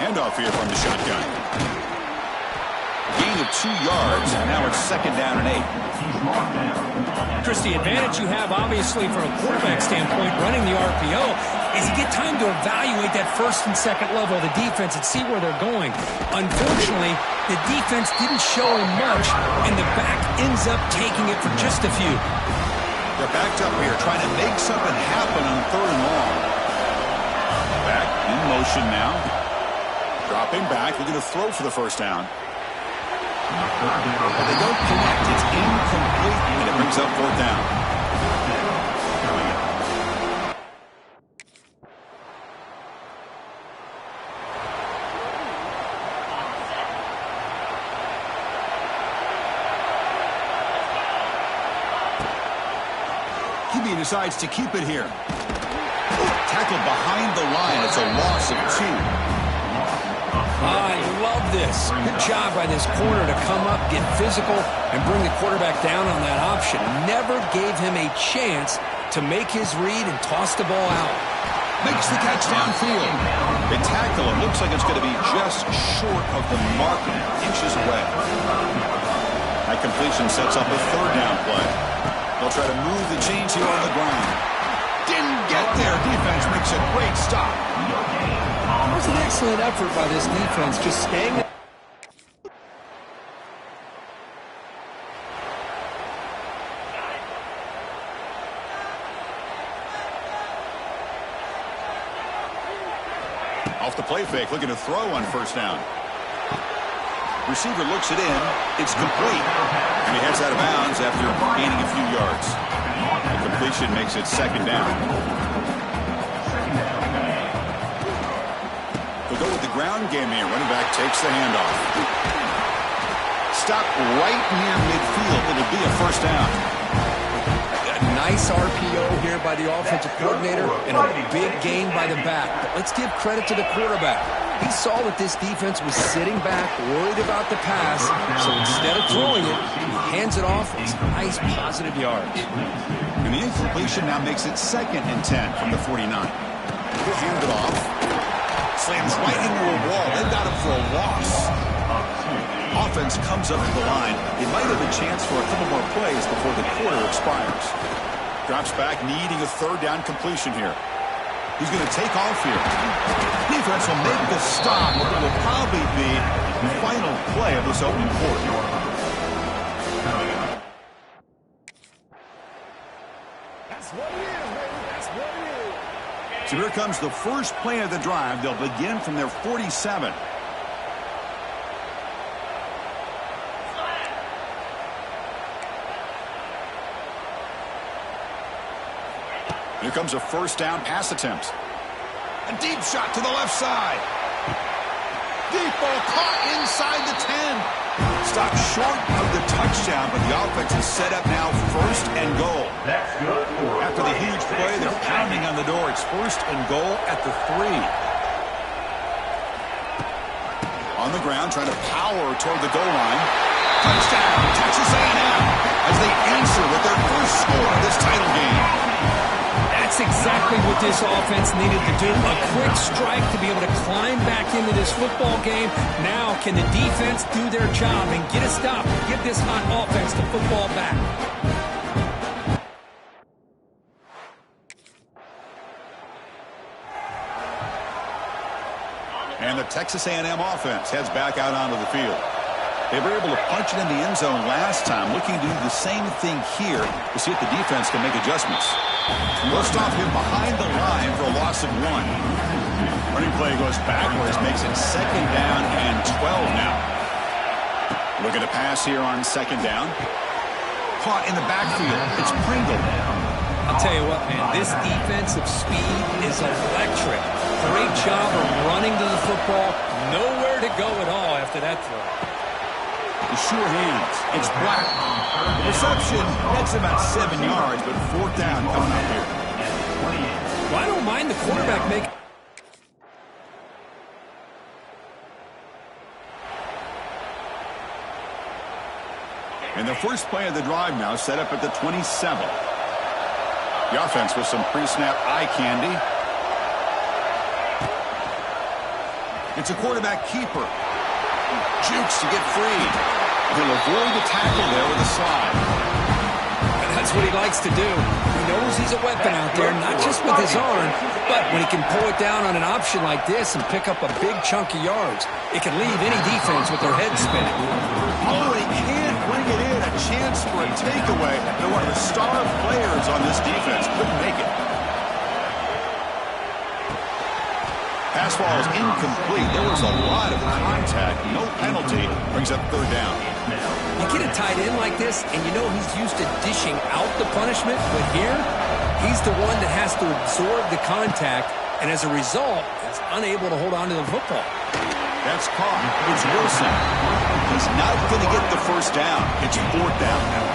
Handoff here from the shotgun. Gain of 2 yards, and now it's 2nd down and 8. Chris, the advantage you have, obviously, from a quarterback standpoint, running the RPO, is you get time to evaluate that first and second level of the defense and see where they're going. Unfortunately, the defense didn't show him much, and the back ends up taking it for just a few. They're backed up here, trying to make something happen on 3rd and long. Back in motion now. Dropping back, looking to throw for the first down. But they don't connect. It's incomplete, and it brings up 4th down. QB decides to keep it here. Tackled behind the line. It's a loss of 2. I love this. Good job by this corner to come up, get physical, and bring the quarterback down on that option. Never gave him a chance to make his read and toss the ball out. Makes the catch downfield. They tackle it. Looks like it's going to be just short of the mark, inches away. That completion sets up a 3rd down play. They'll try to move the chains here on the ground. Didn't get there. Defense makes a great stop. It was an excellent effort by this defense, just staying. Off the play fake, looking to throw on 1st down. Receiver looks it in. It's complete. And he heads out of bounds after gaining a few yards. The completion makes it 2nd down. They'll go with the ground game here. Running back takes the handoff. Stop right near midfield. It'll be a 1st down. A nice RPO here by the offensive coordinator and a big gain by the back. But let's give credit to the quarterback. He saw that this defense was sitting back, worried about the pass, so instead of throwing it, he hands it off. It's nice, positive yards. And the incompletion now makes it 2nd and 10 from the 49. He'll hand it off. Slams right into a wall. They've got him for a loss. Offense comes up to the line. They might have a chance for a couple more plays before the quarter expires. Drops back, needing a 3rd down completion here. He's going to take off here. Defense will make the stop. It will probably be the final play of this opening quarter. That's what it is, baby. That's what it is. So here comes the first play of the drive. They'll begin from their 47. Here comes a 1st down pass attempt. A deep shot to the left side. Deep ball caught inside the 10. Stopped short of the touchdown, but the offense is set up now 1st and goal. That's good. After the huge play, they're pounding on the door. It's 1st and goal at the 3. On the ground, trying to power toward the goal line. Touchdown, Texas A&M, as they answer with their first score of this title game. That's exactly what this offense needed to do. A quick strike to be able to climb back into this football game. Now, can the defense do their job and get a stop and give this hot offense the football back? And the Texas A&M offense heads back out onto the field. They were able to punch it in the end zone last time, looking to do the same thing here to see if the defense can make adjustments. They'll stop him behind the line for a loss of 1. Running play goes backwards, makes it 2nd down and 12 now. Looking to pass here on 2nd down. Caught in the backfield. It's Pringle. I'll tell you what, man, this defensive speed is electric. Great job of running to the football. Nowhere to go at all after that throw. The sure hands. It's Black. The reception gets about 7 yards, but 4th down coming up here. Well, I don't mind the quarterback making. And the first play of the drive now set up at the 27. The offense with some pre-snap eye candy. It's a quarterback keeper. Jukes to get free. He'll avoid the tackle there with a slide. That's what he likes to do. He knows he's a weapon out there, not just with his arm, but when he can pull it down on an option like this and pick up a big chunk of yards, it can leave any defense with their head spinning. Oh, he can't bring it in. A chance for a takeaway. They're one of the star players on this defense. Couldn't make it. Pass ball is incomplete. There was a lot of contact. No penalty. Brings up third down. You get a tight end like this, and you know he's used to dishing out the punishment, but here, he's the one that has to absorb the contact, and as a result, is unable to hold on to the football. That's caught. It's Wilson. He's not going to get the first down. It's fourth down now.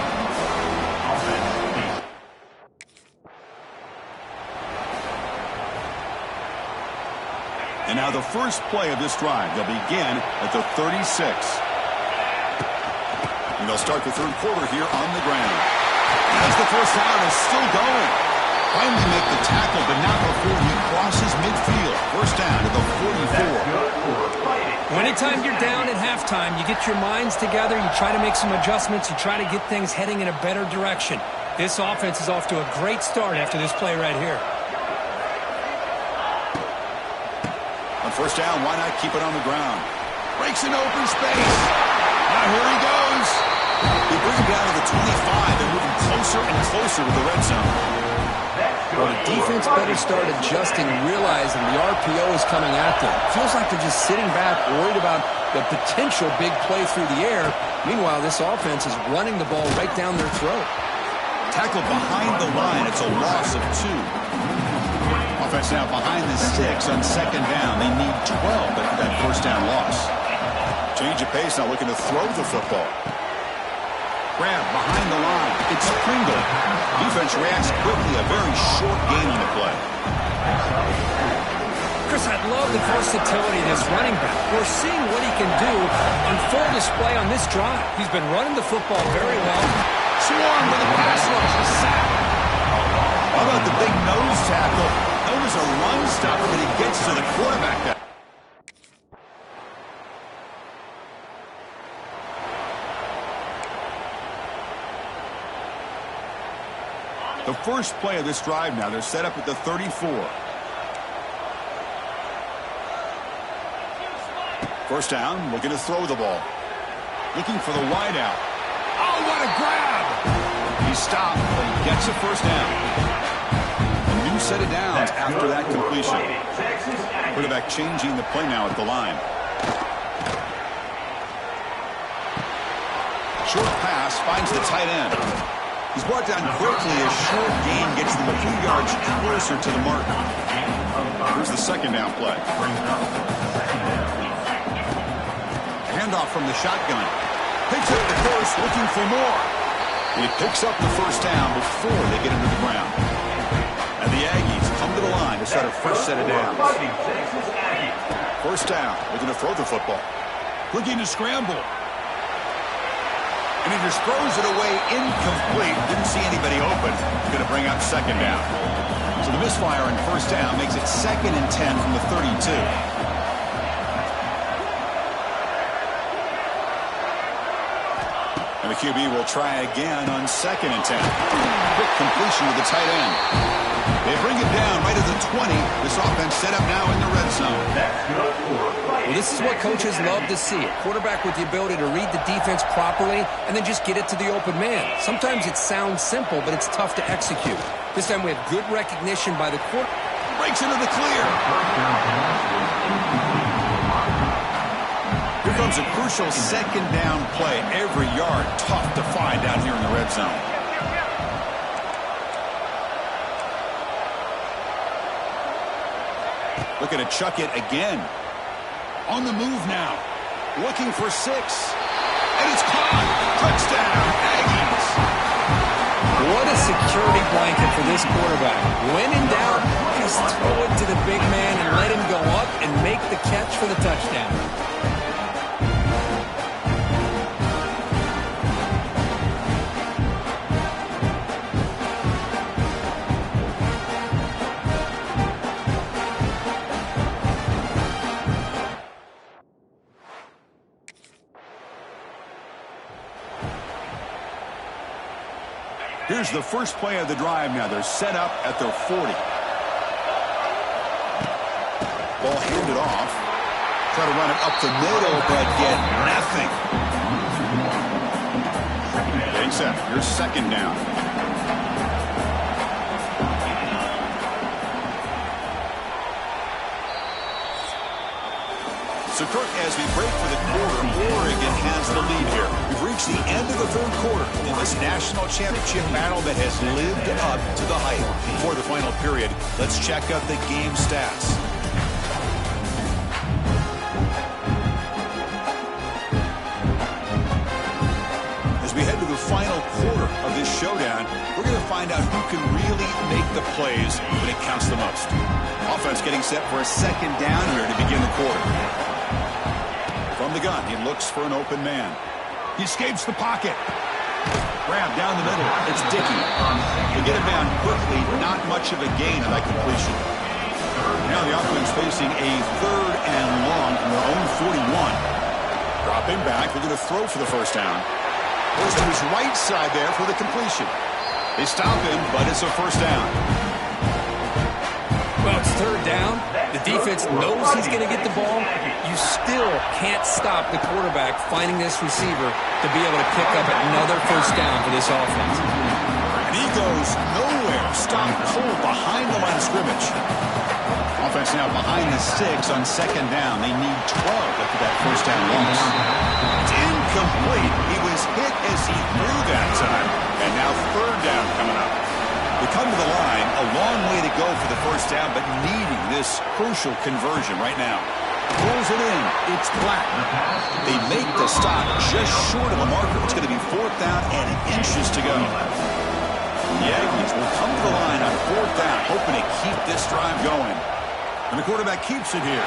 And now the first play of this drive. They'll begin at the 36. And they'll start the third quarter here on the ground. As the first down is still going. Finally make the tackle, but not before he crosses midfield. First down to the 44. Anytime you're down at halftime, you get your minds together, you try to make some adjustments, you try to get things heading in a better direction. This offense is off to a great start after this play right here. On first down, why not keep it on the ground? Breaks an open space. Now here he goes. They bring him down to the 25. They're moving closer and closer to the red zone. Well, the defense better start adjusting, realizing the RPO is coming at them. Feels like they're just sitting back, worried about the potential big play through the air. Meanwhile, this offense is running the ball right down their throat. Tackled behind the line. It's a loss of 2. Offense now behind the sticks on second down. They need 12 after that first down loss. Change of pace, now looking to throw the football. Grab behind the line. It's Pringle. Defense reacts quickly. A very short gain on the play. Chris, I love the versatility of this running back. We're seeing what he can do on full display on this drive. He's been running the football very well. Swarm with a pass rush. A sack. How about the big nose tackle? Known as a run stopper, but he gets to the quarterback there. The first play of this drive now, they're set up at the 34. First down, looking to throw the ball. Looking for the wide out. Oh, what a grab! He stopped, but he gets a first down. A new set of downs after that completion. Quarterback changing the play now at the line. Short pass finds the tight end. He's brought down quickly. A short gain gets them a few yards closer to the mark. Here's the second down play. Handoff from the shotgun. Picks up the course, looking for more. And he picks up the first down before they get into the ground. And the Aggies come to the line to start a fresh set of downs. First down, looking to throw the football. Looking to scramble. And he just throws it away incomplete. Didn't see anybody open. Going to bring up second down. So the misfire on first down makes it 2nd and 10 from the 32. And the QB will try again on 2nd and 10. Quick completion with the tight end. They bring it down right at the 20. This offense set up now in the red zone. Well, this is what coaches love to see. A quarterback with the ability to read the defense properly and then just get it to the open man. Sometimes it sounds simple, but it's tough to execute. This time we have good recognition by the quarterback. Breaks into the clear. Here comes a crucial second down play. Every yard tough to find down here in the red zone. Looking to chuck it again. On the move now. Looking for 6. And it's caught. Touchdown, Aggies. What a security blanket for this quarterback. When in doubt, just throw it to the big man and let him go up and make the catch for the touchdown. Here's the first play of the drive now. They're set up at their 40. Ball handed off. Try to run it up the middle, but get nothing. Getting set. Here's second down. So, Kirk, as we break for the quarter, Oregon has the lead here. We've reached the end of the third quarter in this national championship battle that has lived up to the hype. Before the final period, let's check out the game stats. As we head to the final quarter of this showdown, we're going to find out who can really make the plays when it counts the most. Offense getting set for a second down here to begin the quarter. From the gun, he looks for an open man. He escapes the pocket. Grab down the middle. It's Dickey. They get him down quickly. Not much of a gain on that completion. Now the offense facing a third and long from their own 41. Dropping back. They're going to throw for the first down. Goes to his right side there for the completion. They stop him, but it's a first down. Well, it's third down. The defense knows he's going to get the ball. You still can't stop the quarterback finding this receiver to be able to pick up another first down for this offense. And he goes nowhere. Stop cold behind the line of scrimmage. Offense now behind the 6 on second down. They need 12 after that first down loss. It's incomplete. He was hit as he threw that time. And now third down coming up. They come to the line, a long way to go for the first down, but needing this crucial conversion right now. Pulls it in. It's Black. They make the stop just short of the marker. It's going to be fourth down and inches to go. The Aggies will come to the line on fourth down, hoping to keep this drive going. And the quarterback keeps it here.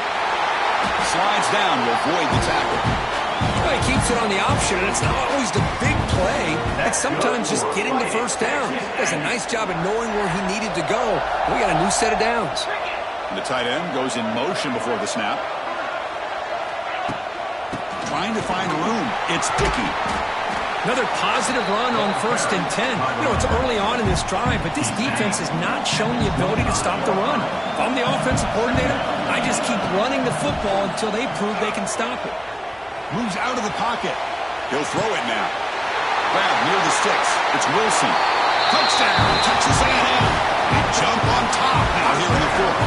Slides down to avoid the tackle. Well, he keeps it on the option, and it's not always the big play. It's sometimes just getting the first down. He does a nice job of knowing where he needed to go. We got a new set of downs. And the tight end goes in motion before the snap. Trying to find room. It's Dickey. Another positive run on 1st and 10. You know, it's early on in this drive, but this defense has not shown the ability to stop the run. If I'm the offensive coordinator, I just keep running the football until they prove they can stop it. Moves out of the pocket. He'll throw it now. Grab near the sticks. It's Wilson. Touchdown, Texas A&M. They jump on top now here in the fourth.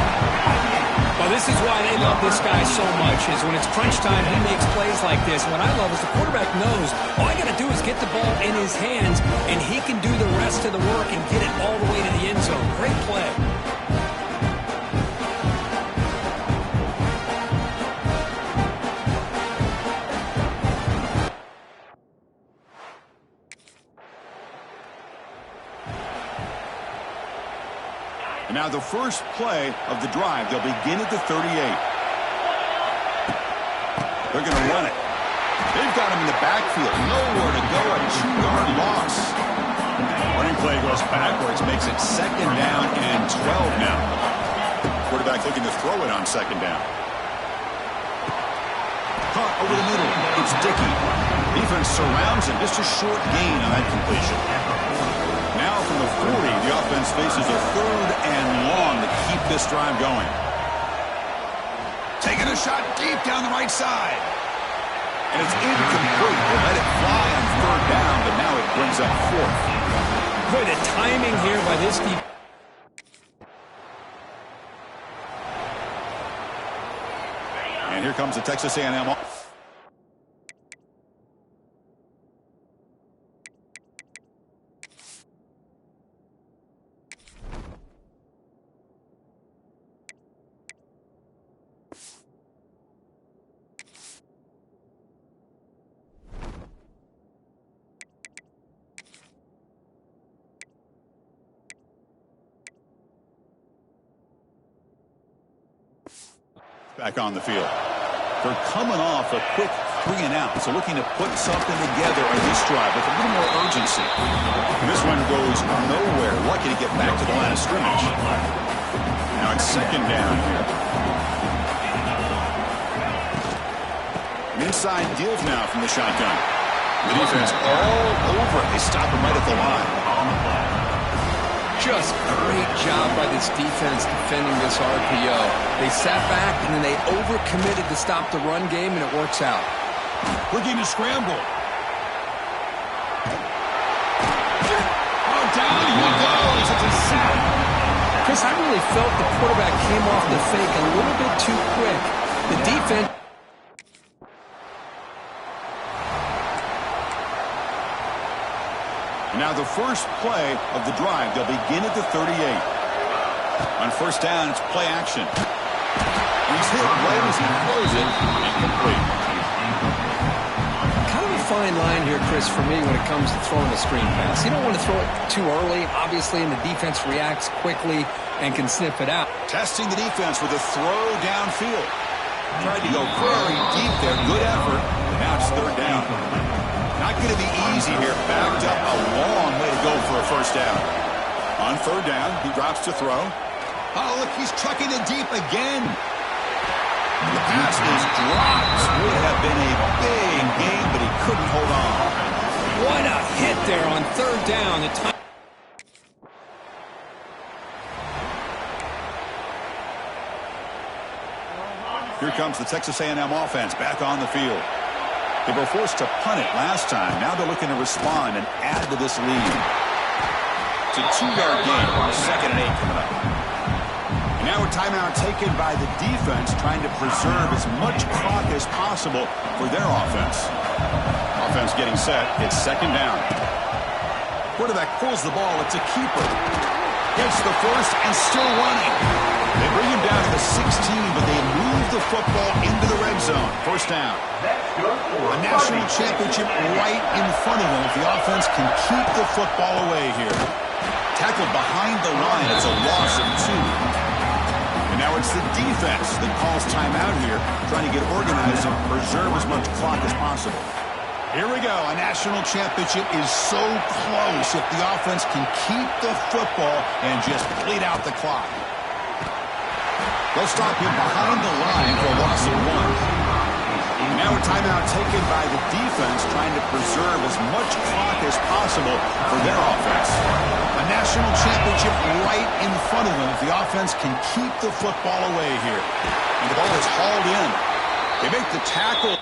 Well, this is why they love this guy so much, is when it's crunch time, he makes plays like this. What I love is the quarterback knows all I got to do is get the ball in his hands, and he can do the rest of the work and get it all the way to the end zone. Great play. Now the first play of the drive, they'll begin at the 38. They're going to run it. They've got him in the backfield. Nowhere to go, a 2-yard loss. Running play goes backwards, makes it second down and 12 now. Quarterback looking to throw it on second down. Caught over the middle. It's Dickey. Defense surrounds him. Just a short gain on that completion. Now from the 40, the offense faces a third and long to keep this drive going. Taking a shot deep down the right side. And it's incomplete. They let it fly on third down, but now it brings up fourth. Boy, the timing here by this defense. And here comes the Texas A&M. Back on the field. They're coming off a quick 3-and-out, so looking to put something together on this drive with a little more urgency. And this one goes nowhere. Lucky to get back to the line of scrimmage. Now it's second down here. An inside give now from the shotgun. The defense all over it. They stop him right at the line. Just great job by this defense defending this RPO. They sat back, and then they overcommitted to stop the run game, and it works out. Looking to scramble. Oh, down he goes. It's a sack. Chris, I really felt the quarterback came off the fake a little bit too quick. The defense... Now the first play of the drive, they'll begin at the 38. On first down, it's play action. He's hit right as he throws it, incomplete. Kind of a fine line here, Chris, for me when it comes to throwing a screen pass. You don't want to throw it too early, obviously, and the defense reacts quickly and can sniff it out. Testing the defense with a throw downfield. Tried to go very deep there, good effort, and now it's third down. Not going to be easy here. Backed up a long way to go for a first down. On third down, he drops to throw. Oh, look, he's trucking it deep again. The pass is dropped. Would have been a big game, but he couldn't hold on. What a hit there on third down. The time. Here comes the Texas A&M offense back on the field. They were forced to punt it last time. Now they're looking to respond and add to this lead. It's a 2-yard gain. 2nd and 8 coming up. And now a timeout taken by the defense, trying to preserve as much clock as possible for their offense. Offense getting set. It's 2nd down. Quarterback pulls the ball. It's a keeper. Gets the first and still running. They bring him down to the 16, but they move the football into the red zone. First down. A national championship right in front of them if the offense can keep the football away here. Tackled behind the line. It's a loss of 2. And now it's the defense that calls timeout here, trying to get organized and preserve as much clock as possible. Here we go. A national championship is so close if the offense can keep the football and just bleed out the clock. They'll stop him behind the line for a loss of 1. Now a timeout taken by the defense, trying to preserve as much clock as possible for their offense. A national championship right in front of them if the offense can keep the football away here. And the ball is hauled in. They make the tackle.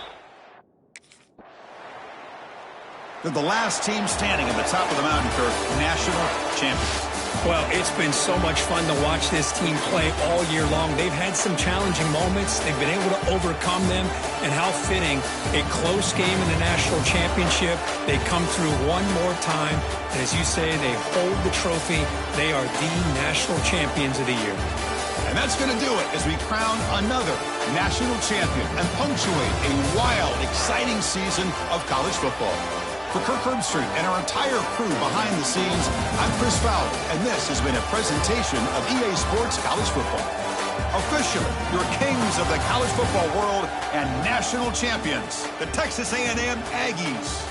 They're the last team standing at the top of the mountain for national champions. Well, it's been so much fun to watch this team play all year long. They've had some challenging moments. They've been able to overcome them. And how fitting, a close game in the national championship. They come through one more time. And as you say, they hold the trophy. They are the national champions of the year. And that's going to do it as we crown another national champion and punctuate a wild, exciting season of college football. For Kirk Herbstreit and our entire crew behind the scenes, I'm Chris Fowler, and this has been a presentation of EA Sports College Football. Officially, your kings of the college football world and national champions, the Texas A&M Aggies.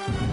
it.